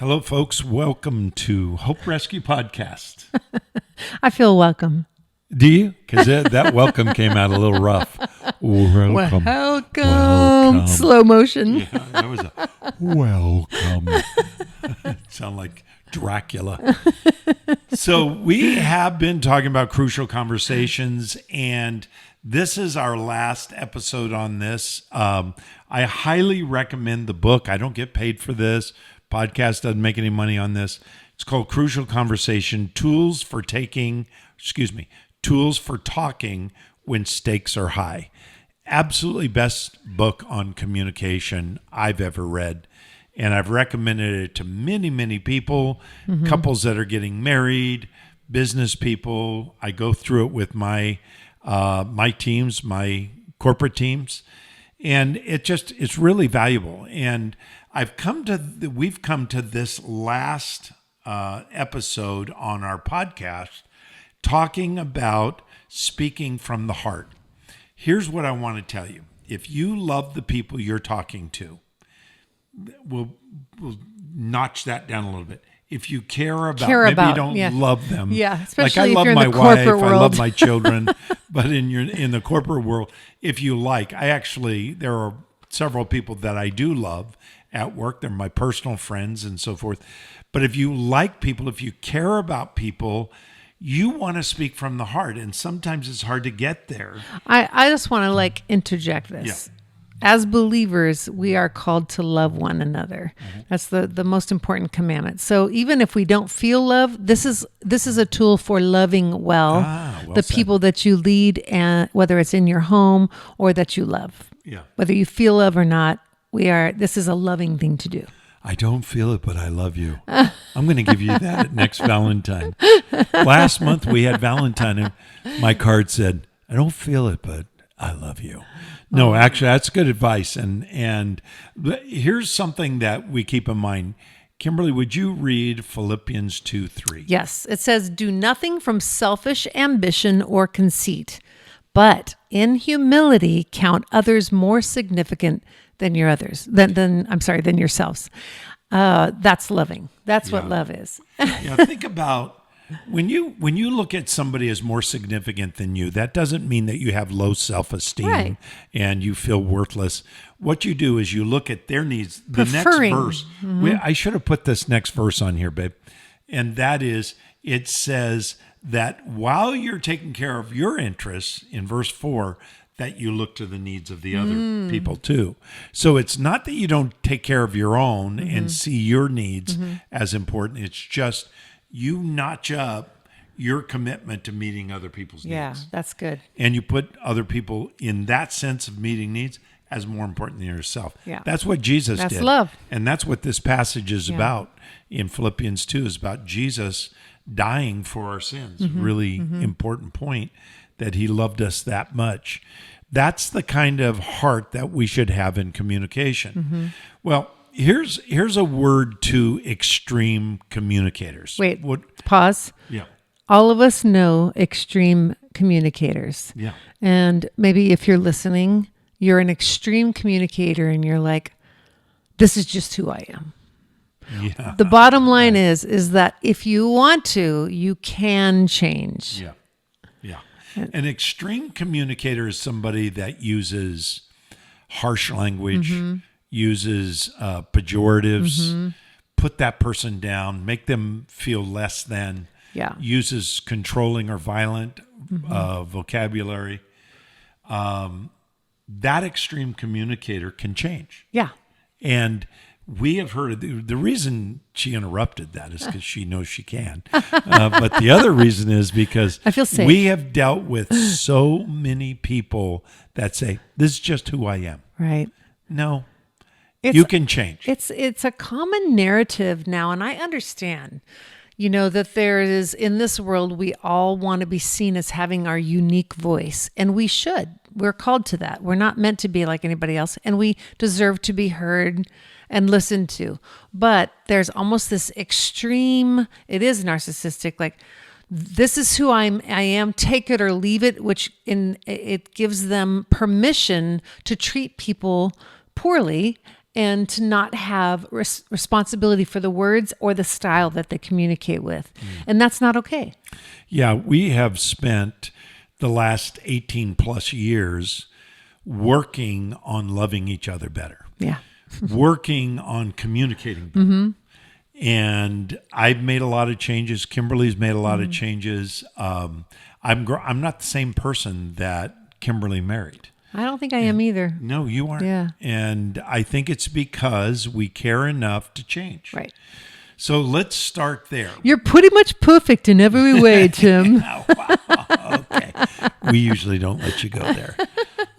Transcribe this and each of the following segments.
Hello, folks. Welcome to Hope Rescue Podcast. I ffeel welcome. Do you? Because that welcome came out a little rough. Welcome. Welcome. Slow motion. Yeah, that was a welcome. Sound like Dracula. So we have been talking about crucial conversations, and this is our last episode on this. I highly recommend the book. I don't get paid for this. Podcast doesn't make any money on this. It's called Crucial Conversation, Tools for Talking When Stakes Are High. Absolutely best book on communication I've ever read. And I've recommended it to many, many people, couples that are getting married, business people. I go through it with my teams, my corporate teams. And it's really valuable. And we've come to this last episode on our podcast talking about speaking from the heart. Here's what I want to tell you. If you love the people you're talking to, we'll notch that down a little bit. If you care about, you don't love them. Yeah, especially like I if love you're in my the corporate wife, world. I love my children, but in the corporate world, if you like, there are several people that I do love at work. They're my personal friends and so forth. But if you like people, if you care about people, you want to speak from the heart, and sometimes it's hard to get there. I just want to interject this. Yeah. As believers, we are called to love one another. Mm-hmm. That's the most important commandment. So even if we don't feel love, this is a tool for loving well the said. people that you lead, and whether it's in your home or that you love. Yeah. Whether you feel love or not, this is a loving thing to do. I don't feel it, but I love you. I'm going to give you that at next Valentine. Last month we had Valentine, and my card said, I don't feel it, but I love you. No, actually, that's good advice. And here's something that we keep in mind. Kimberly, would you read Philippians 2:3? Yes. It says, do nothing from selfish ambition or conceit, but in humility count others more significant than yourselves. That's loving. That's what love is. Think about when you look at somebody as more significant than you, that doesn't mean that you have low self-esteem Right. and you feel worthless. What you do is you look at their needs. The Preferring. next verse, I should have put this next verse on here, babe. And that is, it says that while you're taking care of your interests, in verse 4, that you look to the needs of the other people too. So it's not that you don't take care of your own and see your needs as important. It's just you notch up your commitment to meeting other people's needs. Yeah, that's good. And you put other people in that sense of meeting needs as more important than yourself. Yeah. That's what Jesus did. That's love. And that's what this passage is about in Philippians 2, is about Jesus dying for our sins. Really important point, that he loved us that much. That's the kind of heart that we should have in communication. Well, here's a word to extreme communicators. Wait, pause. Yeah. All of us know extreme communicators. Yeah. And maybe if you're listening, you're an extreme communicator and you're like, this is just who I am. Yeah. The bottom line is that if you want to, you can change. Yeah. Yeah. An extreme communicator is somebody that uses harsh language, uses pejoratives, put that person down, make them feel less than, uses controlling or violent vocabulary. That extreme communicator can change. Yeah. And we have heard the reason she interrupted that is because she knows she can. But the other reason is because I feel safe. We have dealt with so many people that say, this is just who I am. Right. No, you can change. It's a common narrative now, and I understand, that there is, in this world, we all want to be seen as having our unique voice, and we should. We're called to that. We're not meant to be like anybody else, and we deserve to be heard and listened to. But there's almost this extreme, it is narcissistic, like, this is who I am, take it or leave it, which it gives them permission to treat people poorly and to not have responsibility for the words or the style that they communicate with. And that's not okay. Yeah, we have spent the last 18 plus years working on loving each other better, Yeah. working on communicating better. And I've made a lot of changes. Kimberly's made a lot of changes. I'm not the same person that Kimberly married. I don't think I am either. No, you aren't. Yeah. And I think it's because we care enough to change. Right. So let's start there. You're pretty much perfect in every way, Tim. Oh, wow. Okay. We usually don't let you go there.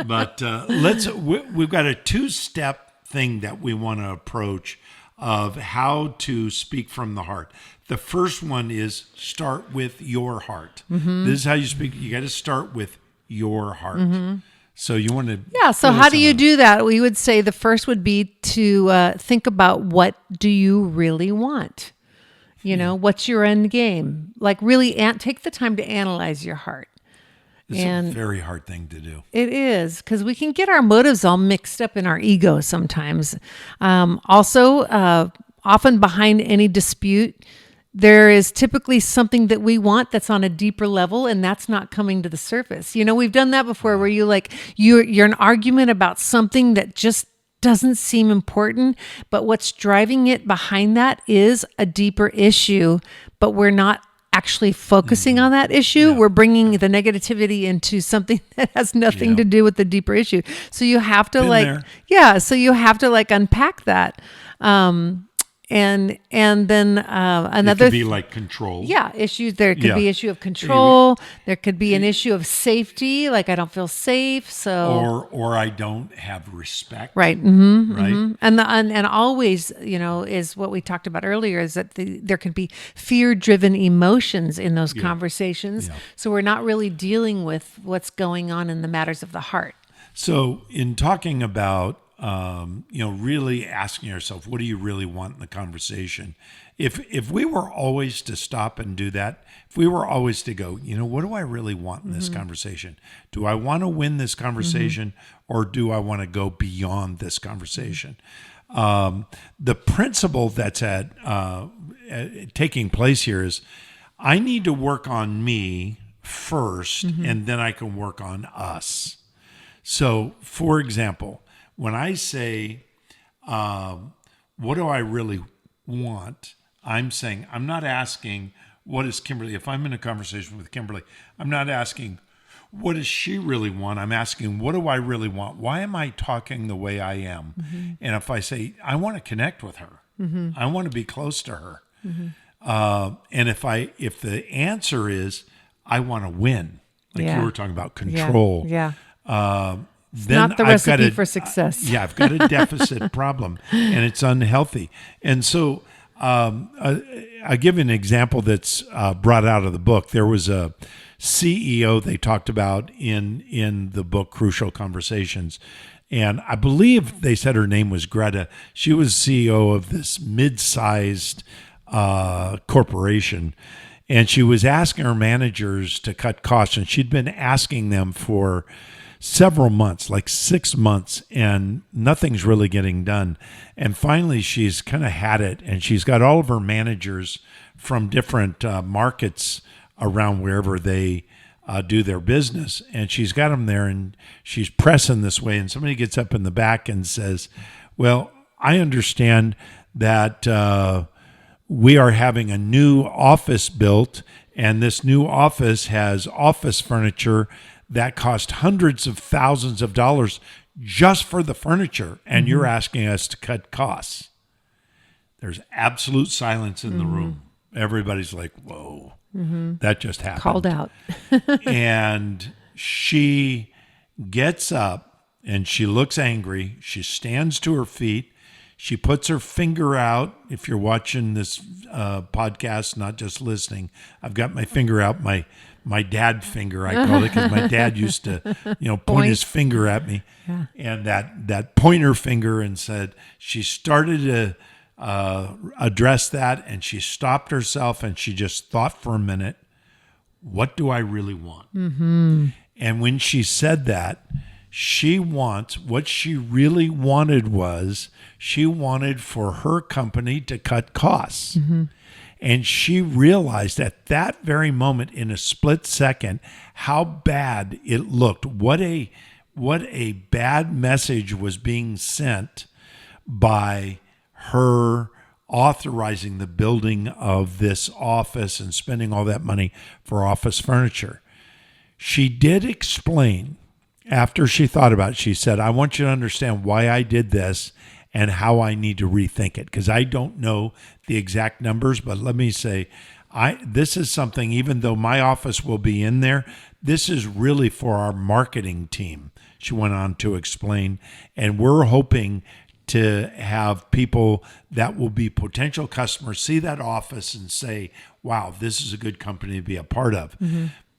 But we've got a 2-step thing that we want to approach of how to speak from the heart. The first one is start with your heart. This is how you speak. You got to start with your heart. So you want to... Yeah, so how do you do that? We would say the first would be to think about, what do you really want? You know, what's your end game? Like, really take the time to analyze your heart. It's a very hard thing to do. It is, because we can get our motives all mixed up in our ego sometimes. Also, often behind any dispute, there is typically something that we want that's on a deeper level, and that's not coming to the surface. You know, we've done that before, where you're an argument about something that just doesn't seem important, but what's driving it behind that is a deeper issue, but we're not actually focusing on that issue. We're bringing the negativity into something that has nothing to do with the deeper issue. So you have to so you have to unpack that. And then another, it could be like control. Yeah, issues. There could be issue of control. There could be an issue of safety, like I don't feel safe, so or I don't have respect. Right. Right. And always, is what we talked about earlier, is that there can be fear-driven emotions in those conversations. Yeah. So we're not really dealing with what's going on in the matters of the heart. So in talking about really asking yourself, what do you really want in the conversation? If we were always to stop and do that, if we were always to go, what do I really want in this conversation? Do I want to win this conversation, or do I want to go beyond this conversation? The principle that's taking place here is, I need to work on me first, and then I can work on us. So, for example, when I say, what do I really want? I'm saying, I'm not asking, what is Kimberly? If I'm in a conversation with Kimberly, I'm not asking, what does she really want? I'm asking, what do I really want? Why am I talking the way I am? And if I say, I want to connect with her, I want to be close to her. And if the answer is, I want to win, like you were talking about control. Then not the recipe for success. I've got a deficit problem, and it's unhealthy. And so I'll give you an example that's brought out of the book. There was a CEO they talked about in the book, Crucial Conversations. And I believe they said her name was Greta. She was CEO of this mid-sized corporation. And she was asking her managers to cut costs. And she'd been asking them for several months, like 6 months, and nothing's really getting done. And finally, she's kind of had it, and she's got all of her managers from different markets around wherever they do their business, and she's got them there, and she's pressing this way, and somebody gets up in the back and says, well, I understand that we are having a new office built, and this new office has office furniture that cost hundreds of thousands of dollars just for the furniture, and you're asking us to cut costs. There's absolute silence in the room. Everybody's like, whoa, that just happened. Called out. And she gets up and she looks angry. She stands to her feet. She puts her finger out. If you're watching this podcast, not just listening, I've got my finger out, my dad finger, I call it, because my dad used to, point his finger at me, and that pointer finger, and said, she started to address that, and she stopped herself, and she just thought for a minute, what do I really want? And when she said that, what she really wanted was she wanted for her company to cut costs. And she realized at that very moment, in a split second, how bad it looked. What a bad message was being sent by her authorizing the building of this office and spending all that money for office furniture. She did explain, after she thought about it, she said, I want you to understand why I did this and how I need to rethink it, because I don't know the exact numbers, but let me say, this is something, even though my office will be in there, this is really for our marketing team, she went on to explain, and we're hoping to have people that will be potential customers see that office and say, wow, this is a good company to be a part of.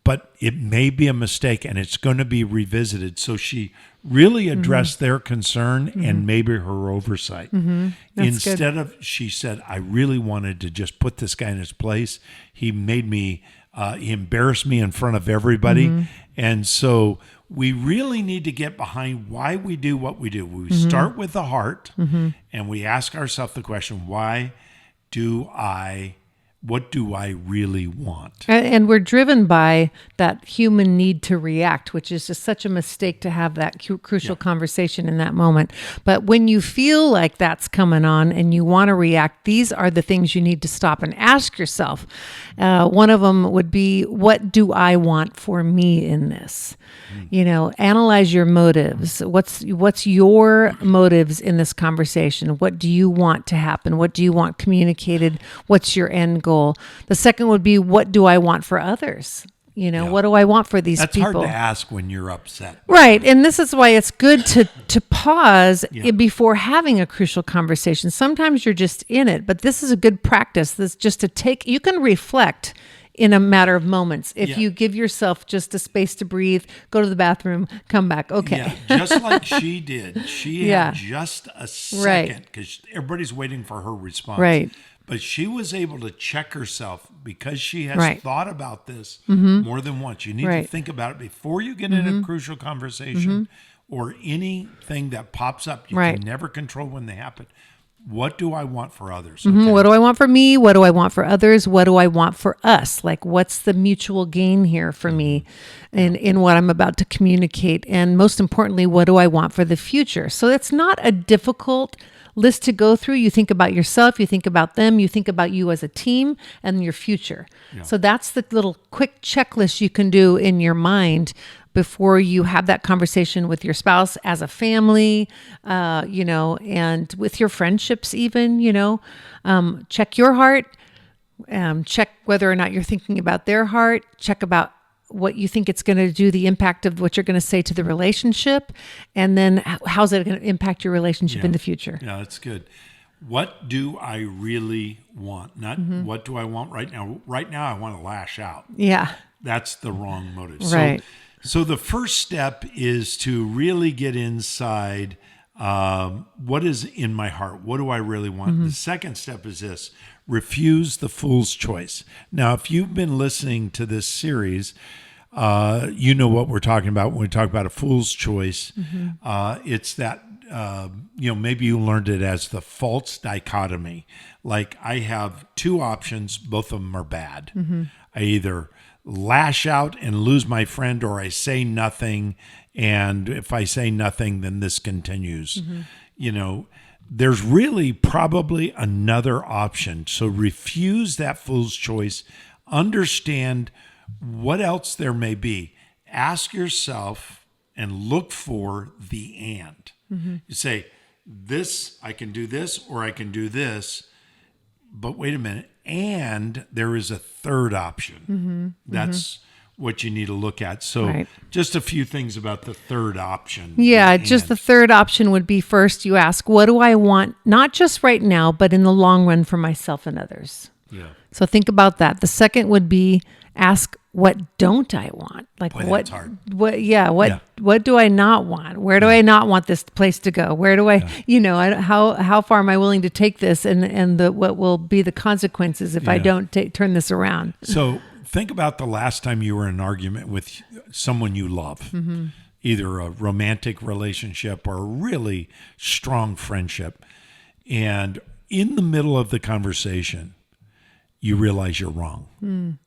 But it may be a mistake and it's going to be revisited. So she really addressed their concern and maybe her oversight. Instead of, she said, I really wanted to just put this guy in his place. He made me, he embarrassed me in front of everybody. And so we really need to get behind why we do what we do. We start with the heart and we ask ourselves the question, what do I really want? And we're driven by that human need to react, which is just such a mistake to have that crucial conversation in that moment. But when you feel like that's coming on and you want to react, these are the things you need to stop and ask yourself. One of them would be, what do I want for me in this? Analyze your motives. What's your motives in this conversation? What do you want to happen? What do you want communicated? What's your end goal? The second would be, what do I want for others? What do I want for these people? That's hard to ask when you're upset. Right. And this is why it's good to pause before having a crucial conversation. Sometimes you're just in it, but this is a good practice. This just you can reflect in a matter of moments. If you give yourself just a space to breathe, go to the bathroom, come back. Okay. Yeah, just like she did. She had just a second because everybody's waiting for her response. Right. But she was able to check herself because she has thought about this more than once. You need to think about it before you get in a crucial conversation or anything that pops up. You can never control when they happen. What do I want for others? Okay. What do I want for me? What do I want for others? What do I want for us? Like, what's the mutual gain here for me in what I'm about to communicate? And most importantly, what do I want for the future? So it's not a difficult list to go through. You think about yourself, you think about them, you think about you as a team and your future. Yeah. So that's the little quick checklist you can do in your mind before you have that conversation with your spouse, as a family, and with your friendships even, check your heart, check whether or not you're thinking about their heart, check about what you think it's going to do, the impact of what you're going to say to the relationship, and then how's it going to impact your relationship in the future. Yeah, that's good. What do I really want? Not what do I want right now? Right now, I want to lash out. Yeah. That's the wrong motive. Right. So the first step is to really get inside what is in my heart. What do I really want? The second step is this: refuse the fool's choice. Now, if you've been listening to this series, you know what we're talking about when we talk about a fool's choice. It's that, maybe you learned it as the false dichotomy. Like, I have two options, both of them are bad. I either lash out and lose my friend, or I say nothing, and if I say nothing, then this continues. There's really probably another option. So refuse that fool's choice. Understand what else there may be. Ask yourself and look for the and. You say, this, I can do this, or I can do this. But wait a minute. And there is a third option. That's what you need to look at. So just a few things about the third option. Yeah, just the third option would be, first you ask, what do I want, not just right now, but in the long run for myself and others? Yeah. So think about that. The second would be, ask, what don't I want? Like, Boy, what, that's hard. what do I not want? Where do I not want this place to go? Where do I, how far am I willing to take this, and what will be the consequences if I don't turn this around? So think about the last time you were in an argument with someone you love. either a romantic relationship or a really strong friendship. And in the middle of the conversation, you realize you're wrong.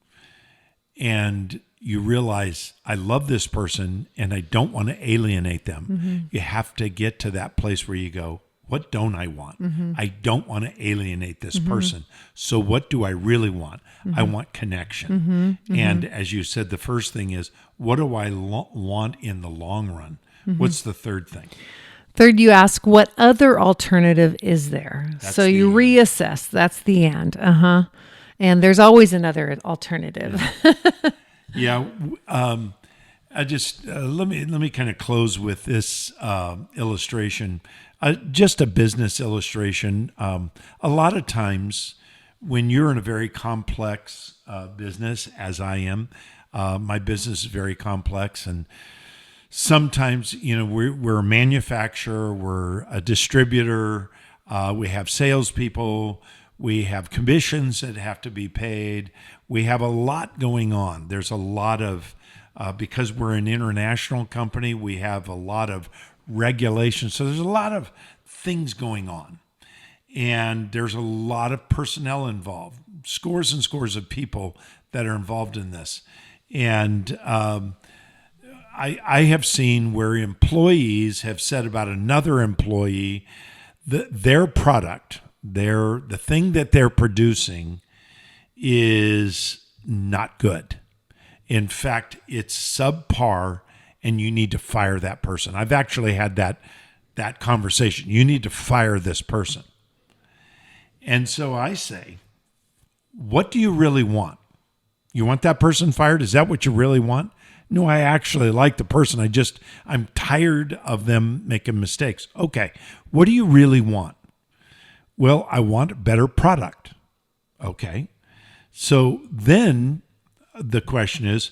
And you realize, I love this person and I don't want to alienate them. You have to get to that place where you go, what don't I want? I don't want to alienate this person. So what do I really want? I want connection. And as you said, the first thing is, what do I want in the long run? What's the third thing? Third, you ask, what other alternative is there? That's So the you and. reassess. That's the and. And there's always another alternative. Yeah. I just let me kind of close with this illustration, just a business illustration. A lot of times, when you're in a very complex business, as I am, my business is very complex, and sometimes we're a manufacturer, we're a distributor, we have salespeople. We have commissions that have to be paid. We have a lot going on. There's a lot of, because we're an international company, we have a lot of regulations. So there's a lot of things going on. And there's a lot of personnel involved, scores and scores of people that are involved in this. And I have seen where employees have said about another employee that their product, the thing that they're producing is not good. In fact, it's subpar and you need to fire that person. I've actually had that conversation. You need to fire this person. And so I say, what do you really want? You want that person fired? Is that what you really want? No, I actually like the person. I'm tired of them making mistakes. Okay. What do you really want? Well, I want a better product. Okay. So then the question is,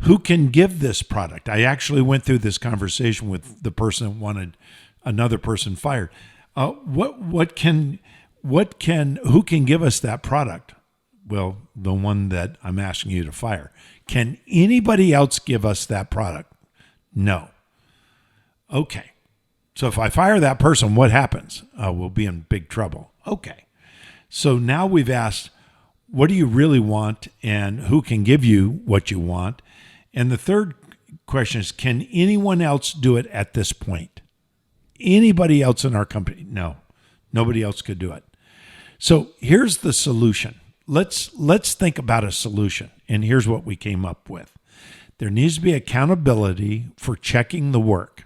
who can give this product? I actually went through this conversation with the person that wanted another person fired. Who can give us that product? Well, the one that I'm asking you to fire. Can anybody else give us that product? No. Okay. So if I fire that person, what happens? We'll be in big trouble. Okay. So now we've asked, what do you really want and who can give you what you want? And the third question is, can anyone else do it at this point? Anybody else in our company? No. Nobody else could do it. So here's the solution. Let's think about a solution. And here's what we came up with. There needs to be accountability for checking the work.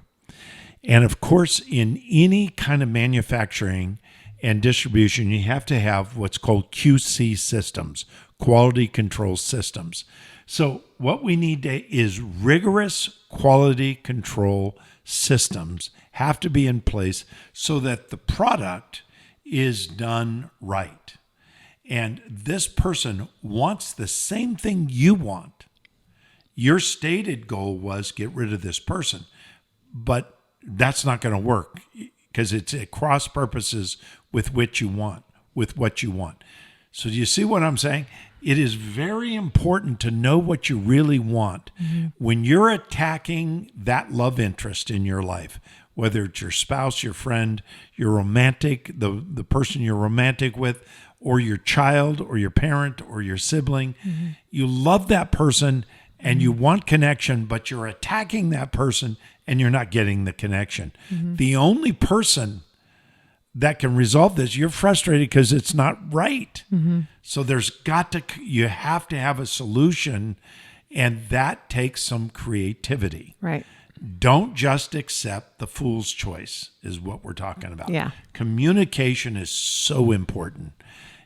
And of course, in any kind of manufacturing and distribution, you have to have what's called QC systems, quality control systems. So what we need is rigorous quality control systems have to be in place so that the product is done right. And this person wants the same thing you want. Your stated goal was get rid of this person, but that's not going to work because it's at cross purposes with what you want. So do you see what I'm saying? It is very important to know what you really want. When you're attacking that love interest in your life, whether it's your spouse, your friend, your romantic, the person you're romantic with, or your child or your parent or your sibling, you love that person and you want connection, but you're attacking that person and you're not getting the connection. The only person that can resolve this, you're frustrated because it's not right. So you have to have a solution, and that takes some creativity. Right. Don't just accept the fool's choice is what we're talking about. Yeah. Communication is so important,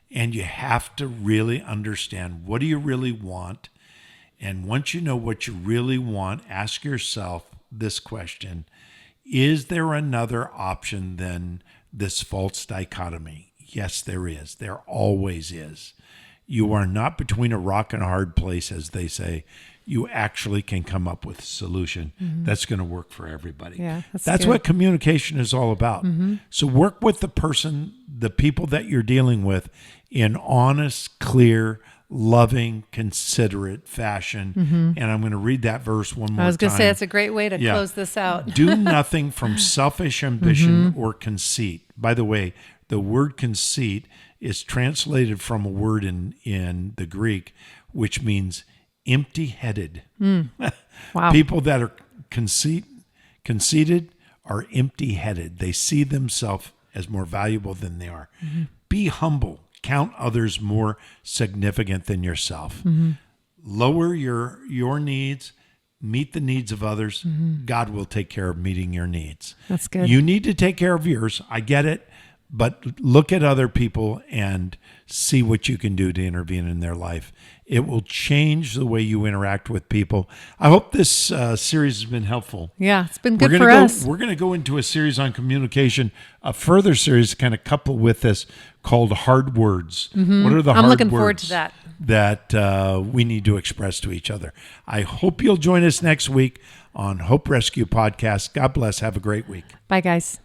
and you have to really understand, what do you really want? And once you know what you really want, ask yourself this question: is there another option than this false dichotomy? Yes, there is. There always is. You are not between a rock and a hard place, as they say. You actually can come up with a solution that's going to work for everybody. Yeah, that's what communication is all about. So work with the people that you're dealing with in honest, clear, loving, considerate fashion. And I'm going to read that verse one more time. I was going to say, it's a great way to close this out. Do nothing from selfish ambition or conceit. By the way, the word conceit is translated from a word in the Greek, which means empty-headed. Wow. People that are conceited are empty-headed. They see themselves as more valuable than they are. Be humble. Count others more significant than yourself. Lower your needs. Meet the needs of others. God will take care of meeting your needs. That's good. You need to take care of yours. I get it. But look at other people and see what you can do to intervene in their life. It will change the way you interact with people. I hope this series has been helpful. Yeah, it's been good for us. We're going to go into a series on communication, a further series to kind of couple with this called Hard Words. What are the hard words? I'm looking forward to that. That we need to express to each other. I hope you'll join us next week on Hope Rescue Podcast. God bless. Have a great week. Bye, guys.